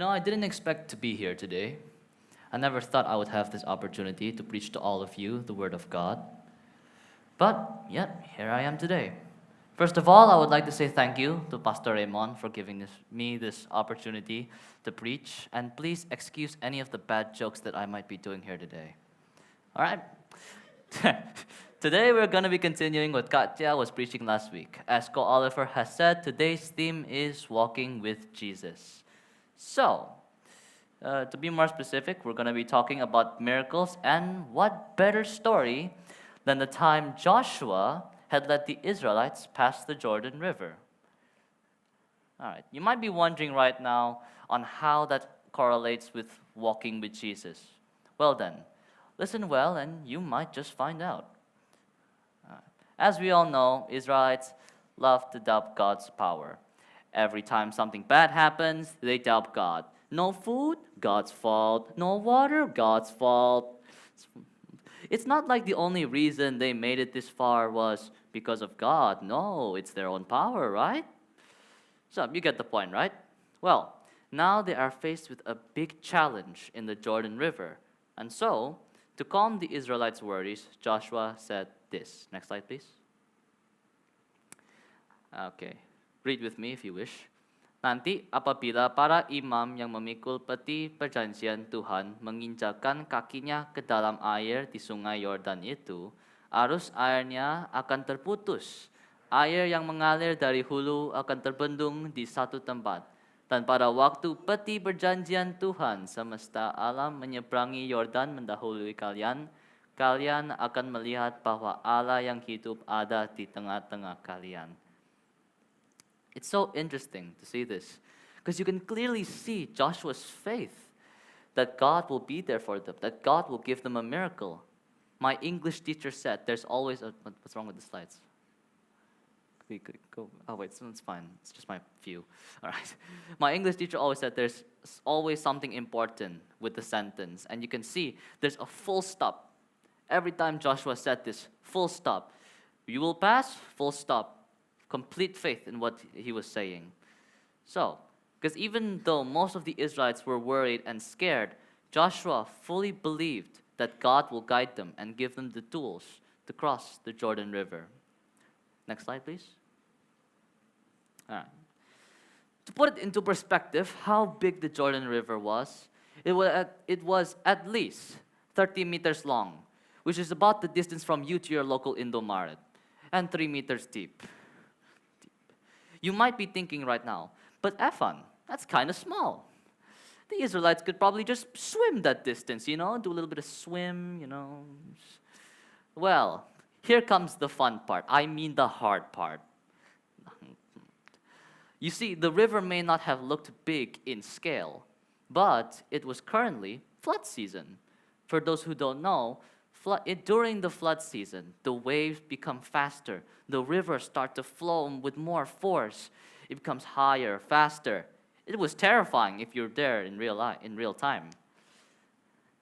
I didn't expect to be here today. I never thought I would have this opportunity to preach to all of you the Word of God. But yet, here I am today. First of all, I would like to say thank you to Pastor Raymond for giving me this opportunity to preach. And please excuse any of the bad jokes that I might be doing here today. All right? Today we're going to be continuing what Katja was preaching last week. As Ko Oliver has said, today's theme is walking with Jesus. So, to be more specific, we're going to be talking about miracles, and what better story than the time Joshua had led the Israelites past the Jordan River. All right, you might be wondering right now on how that correlates with walking with Jesus. Well then, listen well and you might just find out. As we all know, Israelites love to doubt God's power. Every time something bad happens, they doubt God. No food? God's fault. No water? God's fault. It's not like the only reason they made it this far was because of God. No, it's their own power, right? So you get the point, right? Well, now they are faced with a big challenge in the Jordan River. And so, to calm the Israelites' worries, Joshua said this. Next slide, please. Okay. Read with me if you wish. Nanti apabila para imam yang memikul peti perjanjian Tuhan menginjakkan kakinya ke dalam air di sungai Yordan itu, arus airnya akan terputus. Air yang mengalir dari hulu akan terbendung di satu tempat. Dan pada waktu peti perjanjian Tuhan semesta alam menyeberangi Yordan mendahului kalian, kalian akan melihat bahwa Allah yang hidup ada di tengah-tengah kalian. It's so interesting to see this because you can clearly see Joshua's faith that God will be there for them, that God will give them a miracle. My English teacher said there's always a, what's wrong with the slides? Go. Oh wait, so it's fine. It's just my view. All right. My English teacher always said there's always something important with the sentence, and you can see there's a full stop. Every time Joshua said this, full stop. You will pass, full stop. Complete faith in what he was saying. So, because even though most of the Israelites were worried and scared, Joshua fully believed that God will guide them and give them the tools to cross the Jordan River. Next slide, please. All right. To put it into perspective, how big the Jordan River was, it was at least 30 meters long, which is about the distance from you to your local Indomaret, and 3 meters deep. You might be thinking right now, but Ephon, that's kind of small. The Israelites could probably just swim that distance, do a little bit of swim, Well, here comes the fun part. I mean the hard part. You see, the river may not have looked big in scale, but it was currently flood season. For those who don't know, during the flood season, the waves become faster. The rivers start to flow with more force. It becomes higher, faster. It was terrifying if you're there in real time.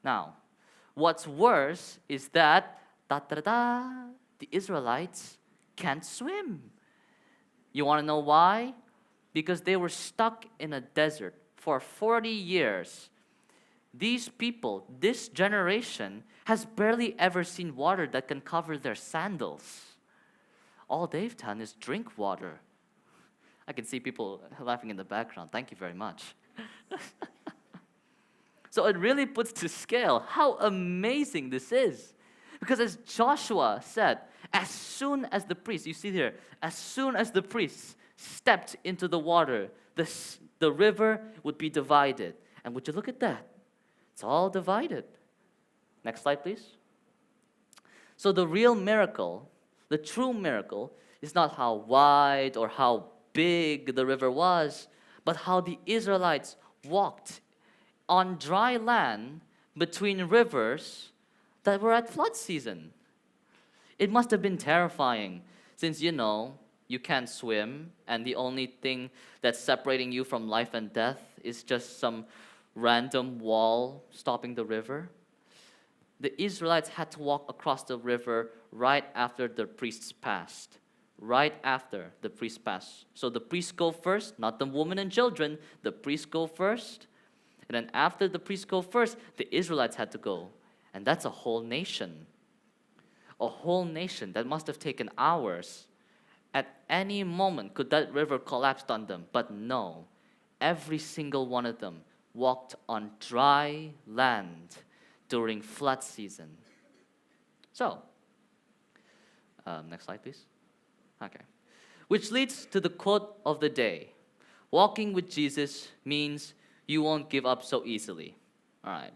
Now, what's worse is that the Israelites can't swim. You want to know why? Because they were stuck in a desert for 40 years. These people, this generation, has barely ever seen water that can cover their sandals. All they've done is drink water. I can see people laughing in the background. Thank you very much. So it really puts to scale how amazing this is. Because as Joshua said, as soon as the priests, you see here, as soon as the priests stepped into the water, the river would be divided. And would you look at that? It's all divided. Next slide, please. So the real miracle, the true miracle, is not how wide or how big the river was, but how the Israelites walked on dry land between rivers that were at flood season. It must have been terrifying since you can't swim and the only thing that's separating you from life and death is just some random wall stopping the river. The Israelites had to walk across the river right after the priests passed. Right after the priests passed. So the priests go first, not the women and children. The priests go first. And then after the priests go first, the Israelites had to go. And that's a whole nation. A whole nation that must have taken hours. At any moment, could that river collapse on them? But no. Every single one of them walked on dry land during flood season. So, next slide, please. Okay. Which leads to the quote of the day. Walking with Jesus means you won't give up so easily. All right.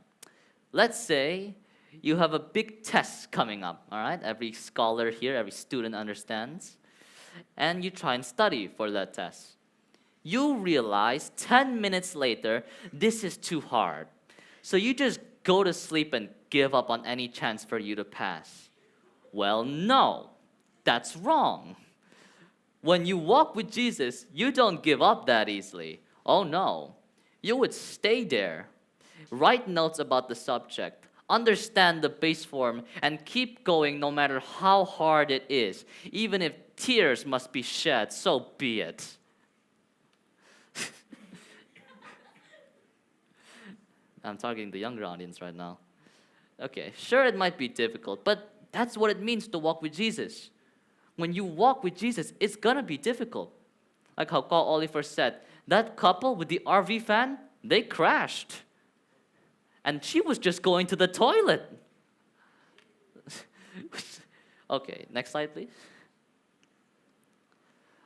Let's say you have a big test coming up. All right. Every scholar here, every student understands. And you try and study for that test. You realize 10 minutes later, this is too hard. So you just go to sleep and give up on any chance for you to pass. Well, no, that's wrong. When you walk with Jesus, you don't give up that easily. Oh no, you would stay there, write notes about the subject, understand the base form, and keep going no matter how hard it is. Even if tears must be shed, so be it. I'm targeting the younger audience right now. Okay, sure, it might be difficult, but that's what it means to walk with Jesus. When you walk with Jesus, it's gonna be difficult. Like how Carl Oliver said, that couple with the RV fan, they crashed. And she was just going to the toilet. Okay, next slide, please.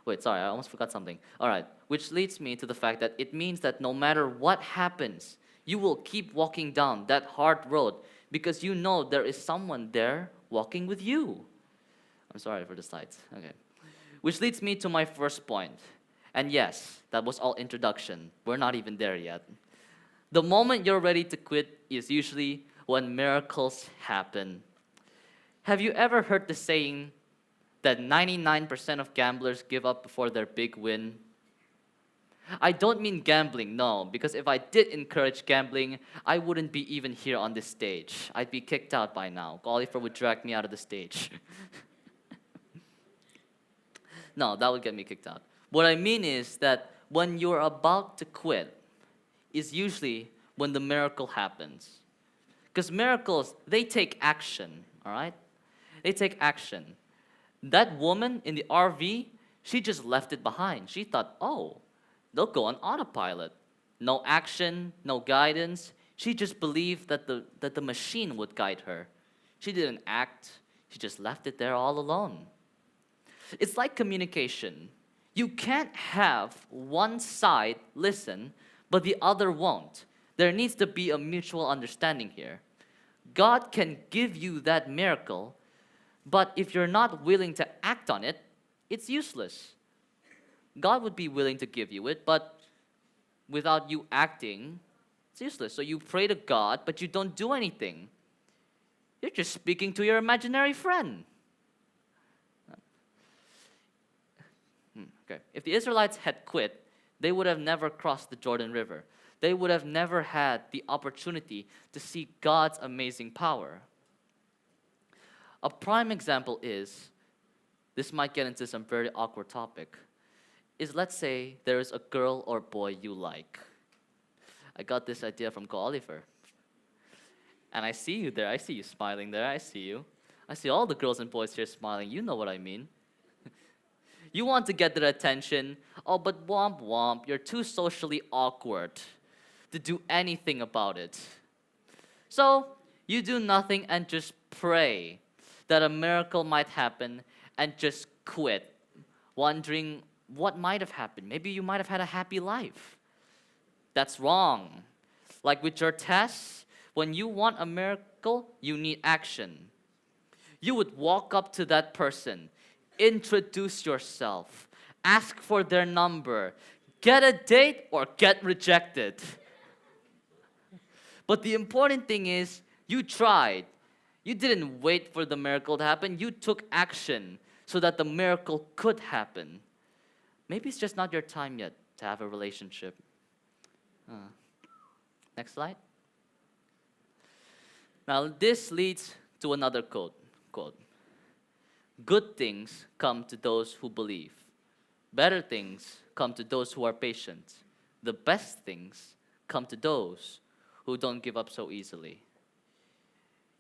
Wait, sorry, I almost forgot something. All right, which leads me to the fact that it means that no matter what happens, you will keep walking down that hard road because you know there is someone there walking with you. I'm sorry for the slides. Okay. Which leads me to my first point. And yes, that was all introduction. We're not even there yet. The moment you're ready to quit is usually when miracles happen. Have you ever heard the saying that 99% of gamblers give up before their big win? I don't mean gambling, no, because if I did encourage gambling, I wouldn't be even here on this stage. I'd be kicked out by now. Oliver would drag me out of the stage. No, that would get me kicked out. What I mean is that when you're about to quit is usually when the miracle happens. Because miracles, they take action, all right? They take action. That woman in the RV, she just left it behind. She thought, oh, they'll go on autopilot. No action, no guidance. She just believed that the machine would guide her. She didn't act. She just left it there all alone. It's like communication. You can't have one side listen, but the other won't. There needs to be a mutual understanding here. God can give you that miracle, but if you're not willing to act on it, it's useless. God would be willing to give you it, but without you acting, it's useless. So you pray to God, but you don't do anything. You're just speaking to your imaginary friend. Okay. If the Israelites had quit, they would have never crossed the Jordan River. They would have never had the opportunity to see God's amazing power. A prime example is, this might get into some very awkward topic, is let's say there is a girl or boy you like. I got this idea from Ko Oliver. And I see you there. I see you smiling there. I see you. I see all the girls and boys here smiling. You know what I mean. You want to get their attention. Oh, but womp womp, you're too socially awkward to do anything about it. So you do nothing and just pray that a miracle might happen and just quit, wondering what might have happened. Maybe you might have had a happy life. That's wrong. Like with your tests, when you want a miracle, you need action. You would walk up to that person, introduce yourself, ask for their number, get a date or get rejected. But the important thing is, you tried. You didn't wait for the miracle to happen. You took action so that the miracle could happen. Maybe it's just not your time yet to have a relationship. Next slide. Now, this leads to another quote. Good things come to those who believe. Better things come to those who are patient. The best things come to those who don't give up so easily.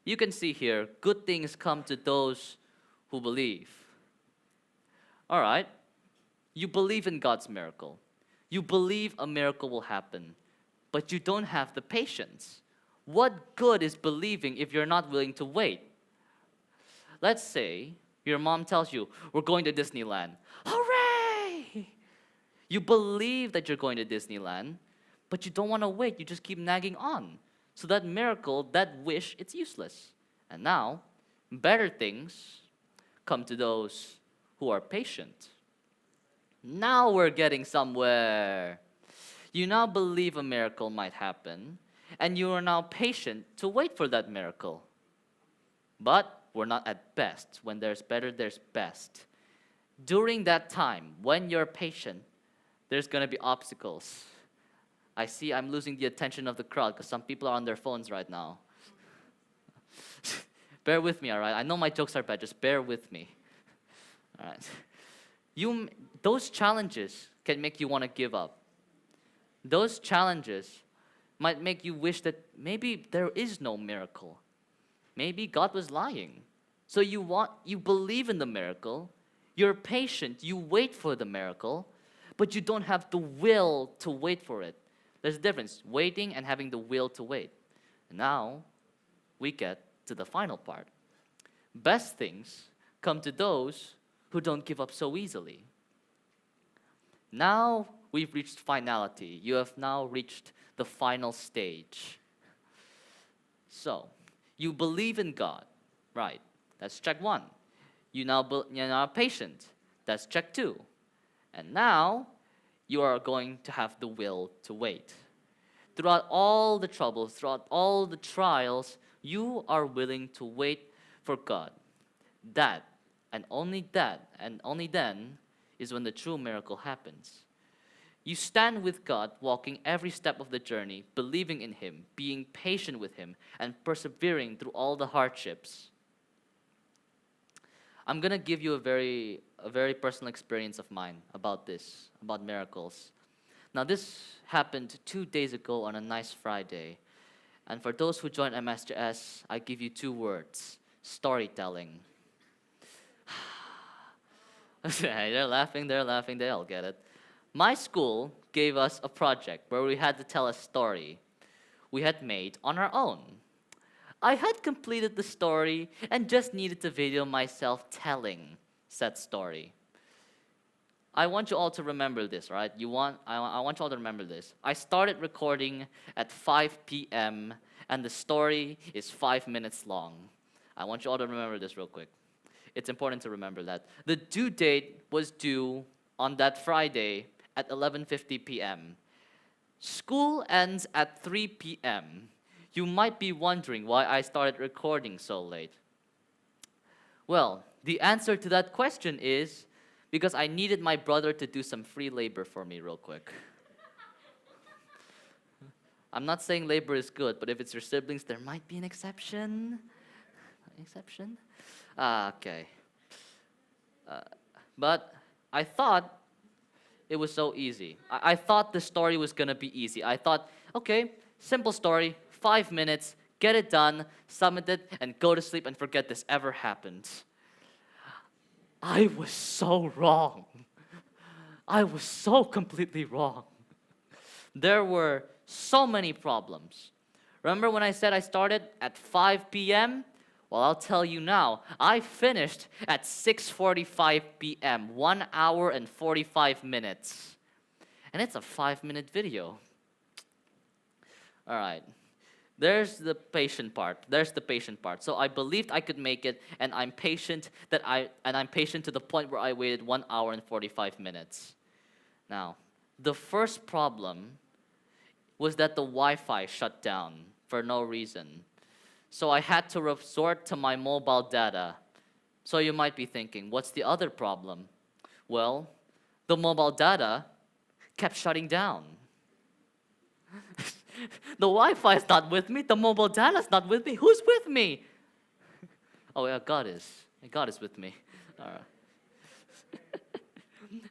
You can see here, good things come to those who believe. All right, you believe in God's miracle. You believe a miracle will happen, but you don't have the patience. What good is believing if you're not willing to wait? Let's say your mom tells you, we're going to Disneyland. Hooray! You believe that you're going to Disneyland, but you don't want to wait. You just keep nagging on. So that miracle, that wish, it's useless. And now, better things come to those who are patient. Now we're getting somewhere. You now believe a miracle might happen, and you are now patient to wait for that miracle. But we're not at best. When there's better, there's best. During that time, when you're patient, there's going to be obstacles. I see I'm losing the attention of the crowd because some people are on their phones right now. Bear with me, all right? I know my jokes are bad. Just bear with me. All right. Those challenges can make you want to give up. Those challenges might make you wish that maybe there is no miracle. Maybe God was lying. So you believe in the miracle, you're patient, you wait for the miracle, but you don't have the will to wait for it. There's a difference, waiting and having the will to wait. Now, we get to the final part. Best things come to those who don't give up so easily. Now, we've reached finality. You have now reached the final stage. So, you believe in God, right? That's check 1. You're now patient. That's check 2. And now, you are going to have the will to wait. Throughout all the troubles, throughout all the trials, you are willing to wait for God. That, and only then, is when the true miracle happens. You stand with God, walking every step of the journey, believing in Him, being patient with Him, and persevering through all the hardships. I'm going to give you a very personal experience of mine about this, about miracles. Now, this happened 2 days ago on a nice Friday. And for those who joined MSJS, I give you 2 words: storytelling. They're laughing, they all get it. My school gave us a project where we had to tell a story we had made on our own. I had completed the story and just needed to video myself telling said story. I want you all to remember this, right? I want you all to remember this. I started recording at 5 p.m. and the story is 5 minutes long. I want you all to remember this real quick. It's important to remember that. The due date was due on that Friday at 11:50 p.m. School ends at 3 p.m. You might be wondering why I started recording so late. Well, the answer to that question is because I needed my brother to do some free labor for me real quick. I'm not saying labor is good, but if it's your siblings, there might be an exception. Okay. But I thought it was so easy. I thought the story was going to be easy. I thought, okay, simple story, 5 minutes, get it done, submit it, and go to sleep and forget this ever happened. I was so wrong. I was so completely wrong. There were so many problems. Remember when I said I started at 5 p.m.? Well, I'll tell you now. I finished at 6:45 p.m., 1 hour and 45 minutes. And it's a 5-minute video. All right. There's the patient part. So I believed I could make it, and I'm patient to the point where I waited 1 hour and 45 minutes. Now, the first problem was that the Wi-Fi shut down for no reason. So I had to resort to my mobile data. So you might be thinking, what's the other problem? Well, the mobile data kept shutting down. The Wi-Fi is not with me. The mobile data is not with me. Who's with me? Oh, yeah, God is. God is with me. All right.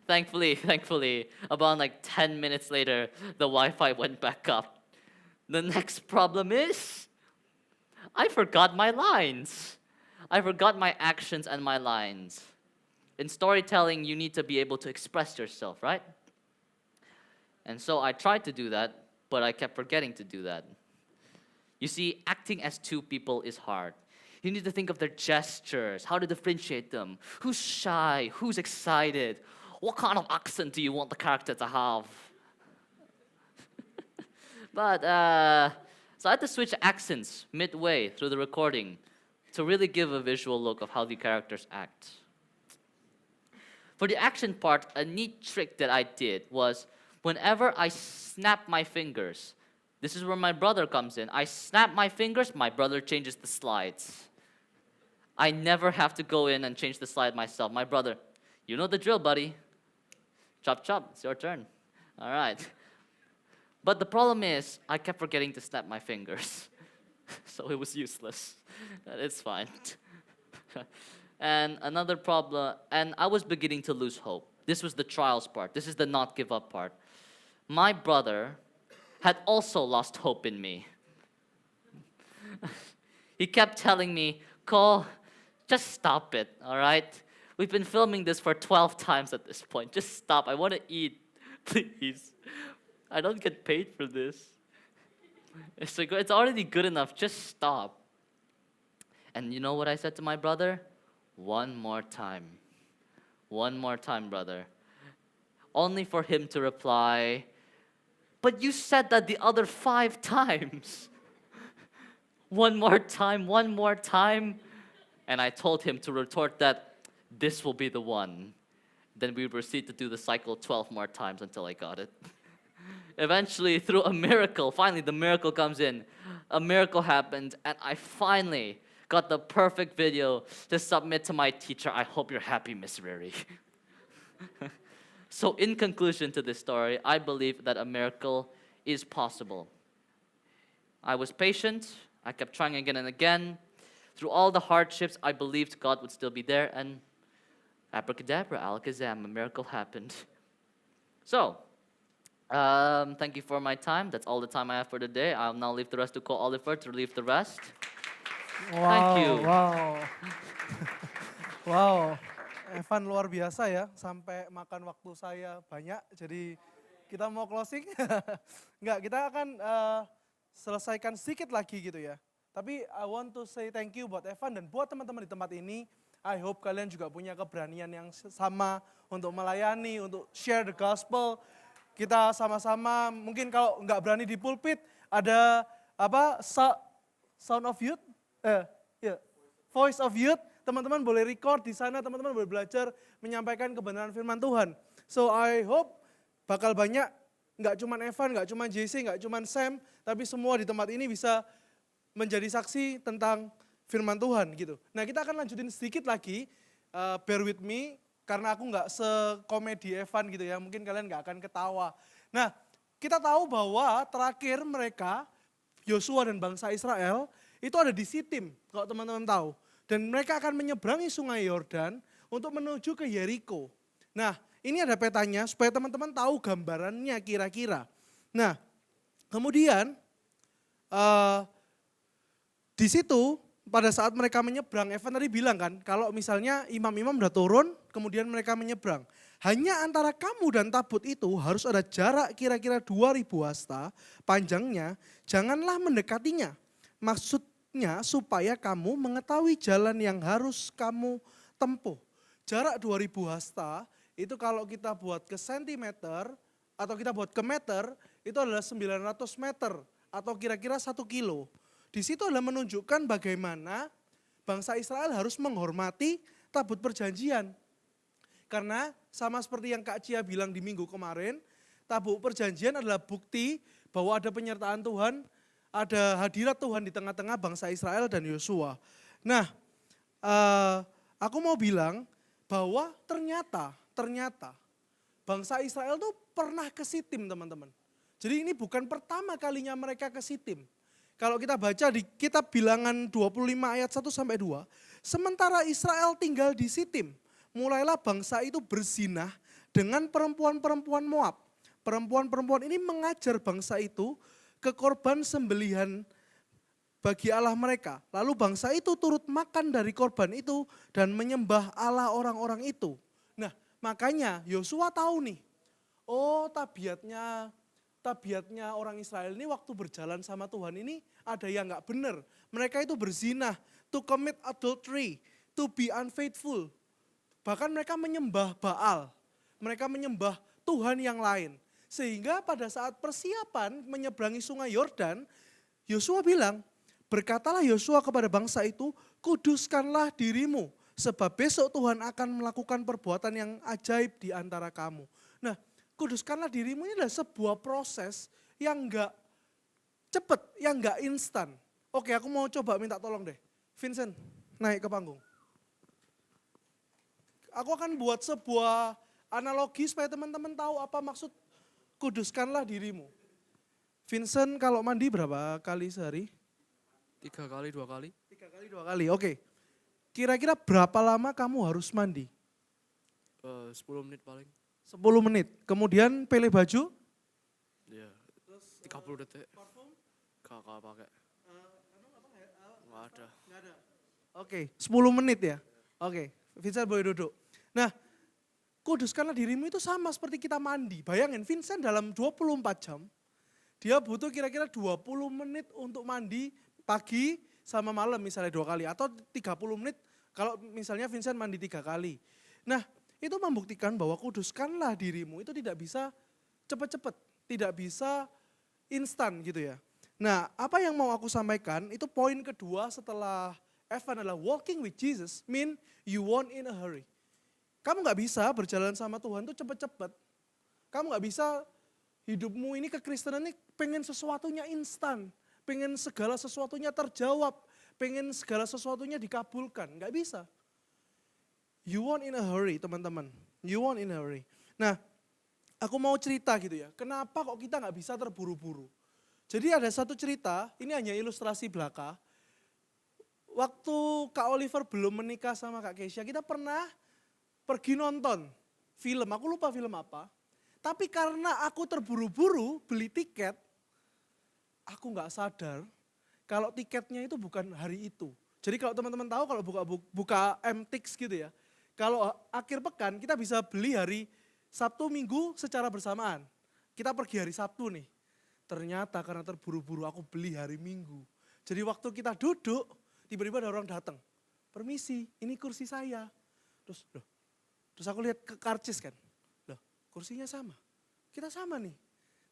Thankfully, about like 10 minutes later, the Wi-Fi went back up. The next problem is I forgot my lines. I forgot my actions and my lines. In storytelling, you need to be able to express yourself, right? And so I tried to do that, but I kept forgetting to do that. You see, acting as two people is hard. You need to think of their gestures, how to differentiate them. Who's shy? Who's excited? What kind of accent do you want the character to have? But so I had to switch accents midway through the recording to really give a visual look of how the characters act. For the action part, a neat trick that I did was whenever I snap my fingers, this is where my brother comes in. I snap my fingers, my brother changes the slides. I never have to go in and change the slide myself. My brother, you know the drill, buddy. Chop, chop, it's your turn. All right. But the problem is, I kept forgetting to snap my fingers. So it was useless. It's fine. And another problem, and I was beginning to lose hope. This was the trials part. This is the not give up part. My brother had also lost hope in me. He kept telling me, Cole, just stop it, all right? We've been filming this for 12 times at this point. Just stop. I want to eat, please. I don't get paid for this. It's like, it's already good enough. Just stop. And you know what I said to my brother? One more time. One more time, brother. Only for him to reply, but you said that the other 5 times. One more time, one more time. And I told him to retort that this will be the one. Then we proceed to do the cycle 12 more times until I got it. Eventually, through a miracle, finally the miracle comes in. A miracle happened, and I finally got the perfect video to submit to my teacher. I hope you're happy, Miss Riri. So in conclusion to this story, I believe that a miracle is possible. I was patient. I kept trying again and again. Through all the hardships, I believed God would still be there, and abracadabra, alakazam, a miracle happened. So, thank you for my time. That's all the time I have for today. I'll now leave the rest to Cole Oliver to relieve the rest. Thank you. Wow. Wow. Evan luar biasa ya, sampai makan waktu saya banyak. Jadi kita mau closing? Enggak, kita akan selesaikan sedikit lagi gitu ya. Tapi I want to say thank you buat Evan dan buat teman-teman di tempat ini. I hope kalian juga punya keberanian yang sama untuk melayani, untuk share the gospel. Kita sama-sama, mungkin kalau nggak berani di pulpit, ada apa sound of youth, voice of youth. Teman-teman boleh record di sana, teman-teman boleh belajar menyampaikan kebenaran firman Tuhan. So I hope bakal banyak, nggak cuma Evan, nggak cuma JC, nggak cuma Sam, tapi semua di tempat ini bisa menjadi saksi tentang firman Tuhan gitu. Nah kita akan lanjutin sedikit lagi, bear with me, karena aku nggak sekomedi Evan gitu ya, mungkin kalian nggak akan ketawa. Nah kita tahu bahwa terakhir mereka, Yosua dan bangsa Israel, itu ada di Sitim, kalau teman-teman tahu. Dan mereka akan menyeberangi sungai Yordan untuk menuju ke Yeriko. Nah ini ada petanya supaya teman-teman tahu gambarannya kira-kira. Nah kemudian di situ pada saat mereka menyeberang, Evan tadi bilang kan, kalau misalnya imam-imam udah turun, kemudian mereka menyeberang. Hanya antara kamu dan tabut itu harus ada jarak kira-kira 2000 hasta panjangnya, janganlah mendekatinya. Maksudnya supaya kamu mengetahui jalan yang harus kamu tempuh. Jarak 2000 hasta itu kalau kita buat ke sentimeter atau kita buat ke meter, itu adalah 900 meter atau kira-kira 1 kilo. Di situ adalah menunjukkan bagaimana bangsa Israel harus menghormati tabut perjanjian. Karena sama seperti yang Kak Cia bilang di minggu kemarin, tabut perjanjian adalah bukti bahwa ada penyertaan Tuhan, ada hadirat Tuhan di tengah-tengah bangsa Israel dan Yosua. Nah, aku mau bilang bahwa ternyata bangsa Israel tuh pernah ke Sitim, teman-teman. Jadi ini bukan pertama kalinya mereka ke Sitim. Kalau kita baca di kitab Bilangan 25 ayat 1 sampai 2, sementara Israel tinggal di Sitim, mulailah bangsa itu berzinah dengan perempuan-perempuan Moab. Perempuan-perempuan ini mengajar bangsa itu ke korban sembelihan bagi Allah mereka. Lalu bangsa itu turut makan dari korban itu dan menyembah Allah orang-orang itu. Nah, makanya Yosua tahu nih, oh tabiatnya orang Israel ini waktu berjalan sama Tuhan ini ada yang gak benar. Mereka itu berzinah, to commit adultery, to be unfaithful. Bahkan mereka menyembah Baal, mereka menyembah Tuhan yang lain. Sehingga pada saat persiapan menyeberangi sungai Yordan, Yosua bilang, berkatalah Yosua kepada bangsa itu, kuduskanlah dirimu, sebab besok Tuhan akan melakukan perbuatan yang ajaib di antara kamu. Nah, kuduskanlah dirimu ini adalah sebuah proses yang enggak cepet, yang enggak instan. Oke, aku mau coba minta tolong deh. Vincent, naik ke panggung. Aku akan buat sebuah analogi supaya teman-teman tahu apa maksud kuduskanlah dirimu. Vincent kalau mandi berapa kali sehari? 3 kali, 2 kali. 3 kali, 2 kali, oke. Kira-kira berapa lama kamu harus mandi? 10 menit paling. 10 menit. Kemudian pilih baju? Iya. 30 detik. Kakak pakai. Nggak ada. Oke, 10 menit ya. Oke, Vincent boleh duduk. Nah, kuduskanlah dirimu itu sama seperti kita mandi. Bayangin Vincent dalam 24 jam, dia butuh kira-kira 20 menit untuk mandi pagi sama malam misalnya 2 kali. Atau 30 menit kalau misalnya Vincent mandi 3 kali. Nah, itu membuktikan bahwa kuduskanlah dirimu itu tidak bisa cepat-cepat, tidak bisa instan gitu ya. Nah, apa yang mau aku sampaikan itu poin kedua setelah Evan adalah walking with Jesus mean you want in a hurry. Kamu gak bisa berjalan sama Tuhan itu cepet-cepet. Kamu gak bisa hidupmu ini kekristenan ini pengen sesuatunya instan. Pengen segala sesuatunya terjawab. Pengen segala sesuatunya dikabulkan. Gak bisa. You want in a hurry teman-teman. You want in a hurry. Nah aku mau cerita gitu ya. Kenapa kok kita gak bisa terburu-buru. Jadi ada satu cerita, ini hanya ilustrasi belaka. Waktu Kak Oliver belum menikah sama Kak Keisha, kita pernah pergi nonton film, aku lupa film apa. Tapi karena aku terburu-buru beli tiket, aku gak sadar kalau tiketnya itu bukan hari itu. Jadi kalau teman-teman tahu kalau buka MTix gitu ya, kalau akhir pekan kita bisa beli hari Sabtu Minggu secara bersamaan. Kita pergi hari Sabtu nih. Ternyata karena terburu-buru aku beli hari Minggu. Jadi waktu kita duduk, tiba-tiba ada orang datang. Permisi, ini kursi saya. Terus aku lihat ke karcis kan. Loh, kursinya sama. Kita sama nih.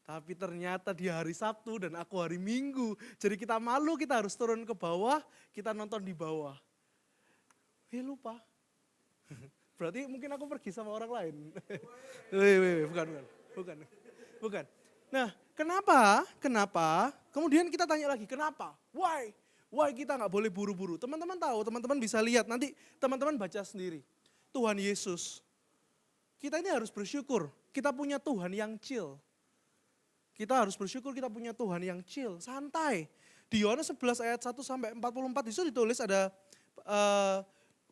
Tapi ternyata dia hari Sabtu dan aku hari Minggu. Jadi kita malu, kita harus turun ke bawah, kita nonton di bawah. Lupa. Berarti mungkin aku pergi sama orang lain. Bukan. Nah, kenapa? Kemudian kita tanya lagi, kenapa? Why kita gak boleh buru-buru? Teman-teman tahu, teman-teman bisa lihat, nanti teman-teman baca sendiri. Tuhan Yesus, kita ini harus bersyukur, kita punya Tuhan yang chill. Kita harus bersyukur kita punya Tuhan yang chill, santai. Di Yohanes 11 ayat 1 sampai 44 di situ ditulis ada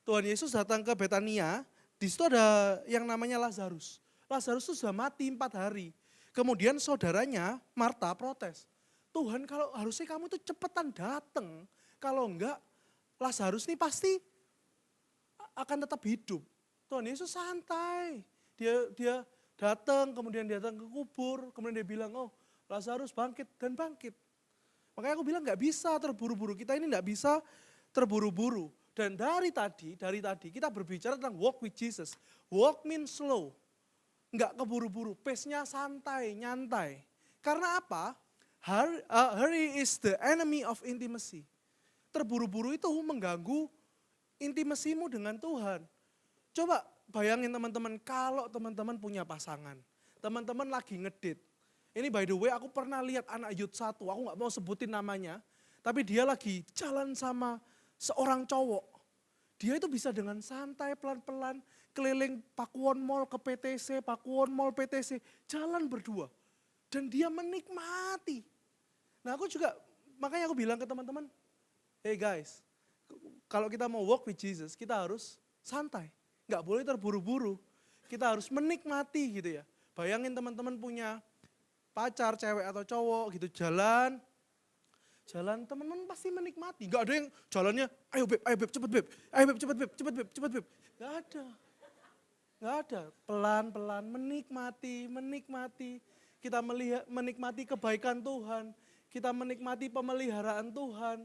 Tuhan Yesus datang ke Betania, di situ ada yang namanya Lazarus. Lazarus itu sudah mati 4 hari. Kemudian saudaranya Marta protes. Tuhan kalau harusnya kamu tuh cepetan datang. Kalau enggak Lazarus ini pasti akan tetap hidup. Tuhan Yesus santai. Dia datang, kemudian dia datang ke kubur. Kemudian dia bilang, oh Lazarus bangkit dan bangkit. Makanya aku bilang gak bisa terburu-buru. Kita ini gak bisa terburu-buru. Dan dari tadi kita berbicara tentang walk with Jesus. Walk means slow. Enggak keburu-buru, pace-nya santai, nyantai. Karena apa? Hurry is the enemy of intimacy. Terburu-buru itu mengganggu intimasimu dengan Tuhan. Coba bayangin teman-teman, kalau teman-teman punya pasangan. Teman-teman lagi ngedate. Ini by the way aku pernah lihat anak youth 1, aku gak mau sebutin namanya. Tapi dia lagi jalan sama seorang cowok. Dia itu bisa dengan santai, pelan-pelan, keliling Pakuwon Mall ke PTC, Pakuwon Mall PTC, jalan berdua. Dan dia menikmati. Nah aku juga, makanya aku bilang ke teman-teman, hey guys, kalau kita mau walk with Jesus, kita harus santai. Nggak boleh terburu-buru, kita harus menikmati gitu ya. Bayangin teman-teman punya pacar, cewek atau cowok gitu jalan teman-teman pasti menikmati. Gak ada yang jalannya, ayo beb, cepet beb, ayo beb, cepet beb. Gak ada. Pelan-pelan menikmati. Kita menikmati kebaikan Tuhan. Kita menikmati pemeliharaan Tuhan.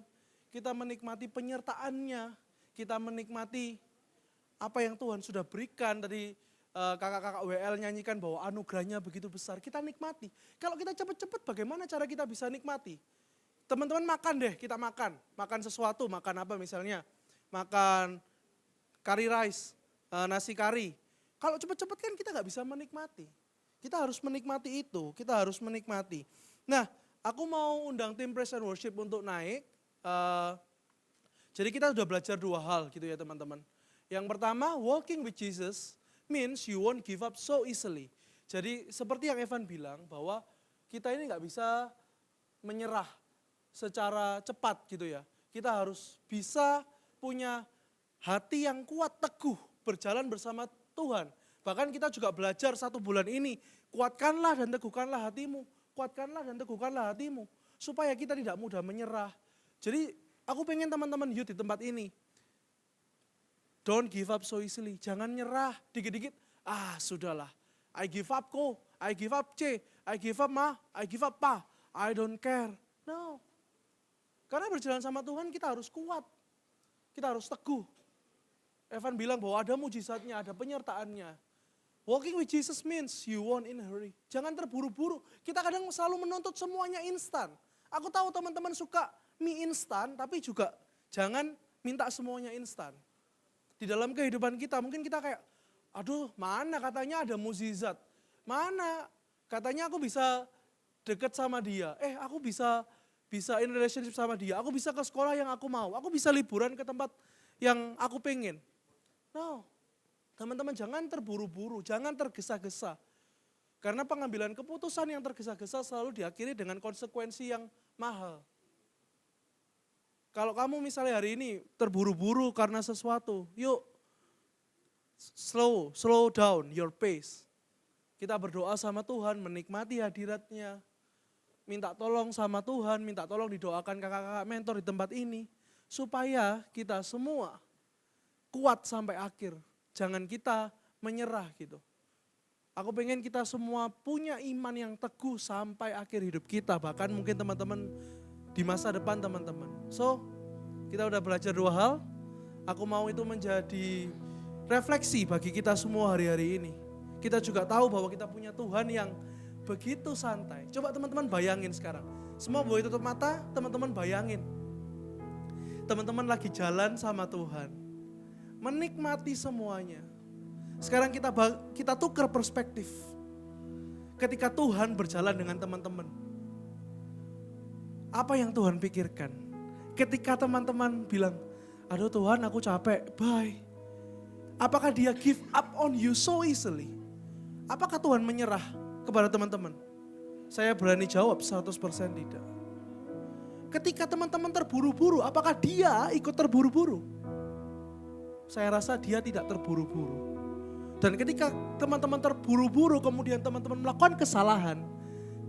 Kita menikmati penyertaannya. Kita menikmati apa yang Tuhan sudah berikan. Tadi kakak-kakak WL nyanyikan bahwa anugerahnya begitu besar. Kita nikmati. Kalau kita cepet-cepet bagaimana cara kita bisa nikmati? Teman-teman makan deh, kita makan. Makan sesuatu, makan apa misalnya? Makan curry rice, nasi kari. Kalau cepet-cepet kan kita gak bisa menikmati. Kita harus menikmati itu, kita harus menikmati. Nah, aku mau undang tim Praise and Worship untuk naik. Jadi kita sudah belajar 2 hal gitu ya teman-teman. Yang pertama, walking with Jesus means you won't give up so easily. Jadi seperti yang Evan bilang bahwa kita ini gak bisa menyerah secara cepat gitu ya. Kita harus bisa punya hati yang kuat, teguh, berjalan bersama Tuhan. Bahkan kita juga belajar 1 bulan ini, kuatkanlah dan teguhkanlah hatimu. Kuatkanlah dan teguhkanlah hatimu. Supaya kita tidak mudah menyerah. Jadi aku pengen teman-teman youth di tempat ini, don't give up so easily. Jangan nyerah, dikit-dikit, sudahlah. I give up ko, I give up C, I give up ma, I give up pa, I don't care. No. Karena berjalan sama Tuhan kita harus kuat. Kita harus teguh. Evan bilang bahwa ada mujizatnya, ada penyertaannya. Walking with Jesus means you won't in a hurry. Jangan terburu-buru. Kita kadang selalu menuntut semuanya instan. Aku tahu teman-teman suka mie instan, tapi juga jangan minta semuanya instan. Di dalam kehidupan kita mungkin kita kayak, aduh mana katanya ada mukjizat. Mana katanya aku bisa deket sama dia. Aku bisa in relationship sama dia. Aku bisa ke sekolah yang aku mau. Aku bisa liburan ke tempat yang aku pengen. No, teman-teman jangan terburu-buru, jangan tergesa-gesa. Karena pengambilan keputusan yang tergesa-gesa selalu diakhiri dengan konsekuensi yang mahal. Kalau kamu misalnya hari ini terburu-buru karena sesuatu, yuk slow down your pace. Kita berdoa sama Tuhan, menikmati hadiratnya. Minta tolong sama Tuhan, minta tolong didoakan kakak-kakak mentor di tempat ini. Supaya kita semua kuat sampai akhir. Jangan kita menyerah gitu. Aku pengen kita semua punya iman yang teguh sampai akhir hidup kita. Bahkan mungkin teman-teman di masa depan teman-teman. So, kita udah belajar 2 hal. Aku mau itu menjadi refleksi bagi kita semua hari-hari ini. Kita juga tahu bahwa kita punya Tuhan yang begitu santai. Coba teman-teman bayangin sekarang. Semua boleh tutup mata, teman-teman bayangin. Teman-teman lagi jalan sama Tuhan. Menikmati semuanya. Sekarang kita tukar perspektif. Ketika Tuhan berjalan dengan teman-teman. Apa yang Tuhan pikirkan? Ketika teman-teman bilang, aduh Tuhan aku capek, bye. Apakah dia give up on you so easily? Apakah Tuhan menyerah kepada teman-teman? Saya berani jawab 100% tidak. Ketika teman-teman terburu-buru, apakah dia ikut terburu-buru? Saya rasa dia tidak terburu-buru. Dan ketika teman-teman terburu-buru, kemudian teman-teman melakukan kesalahan,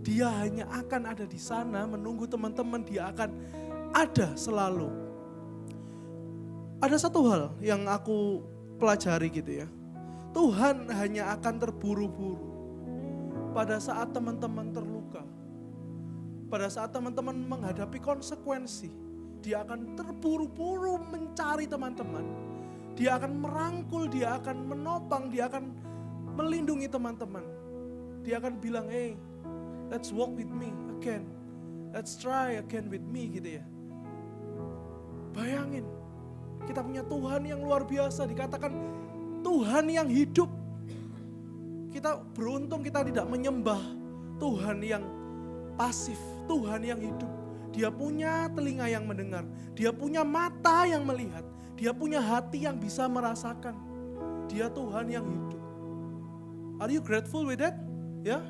dia hanya akan ada di sana menunggu teman-teman, dia akan ada selalu. Ada satu hal yang aku pelajari gitu ya. Tuhan hanya akan terburu-buru pada saat teman-teman terluka. Pada saat teman-teman menghadapi konsekuensi, dia akan terburu-buru mencari teman-teman. Dia akan merangkul, dia akan menopang, dia akan melindungi teman-teman. Dia akan bilang, hey, let's walk with me again. Let's try again with me gitu ya. Bayangin, kita punya Tuhan yang luar biasa, dikatakan Tuhan yang hidup. Kita beruntung kita tidak menyembah Tuhan yang pasif, Tuhan yang hidup. Dia punya telinga yang mendengar, dia punya mata yang melihat, dia punya hati yang bisa merasakan. Dia Tuhan yang hidup. Are you grateful with that? Ya?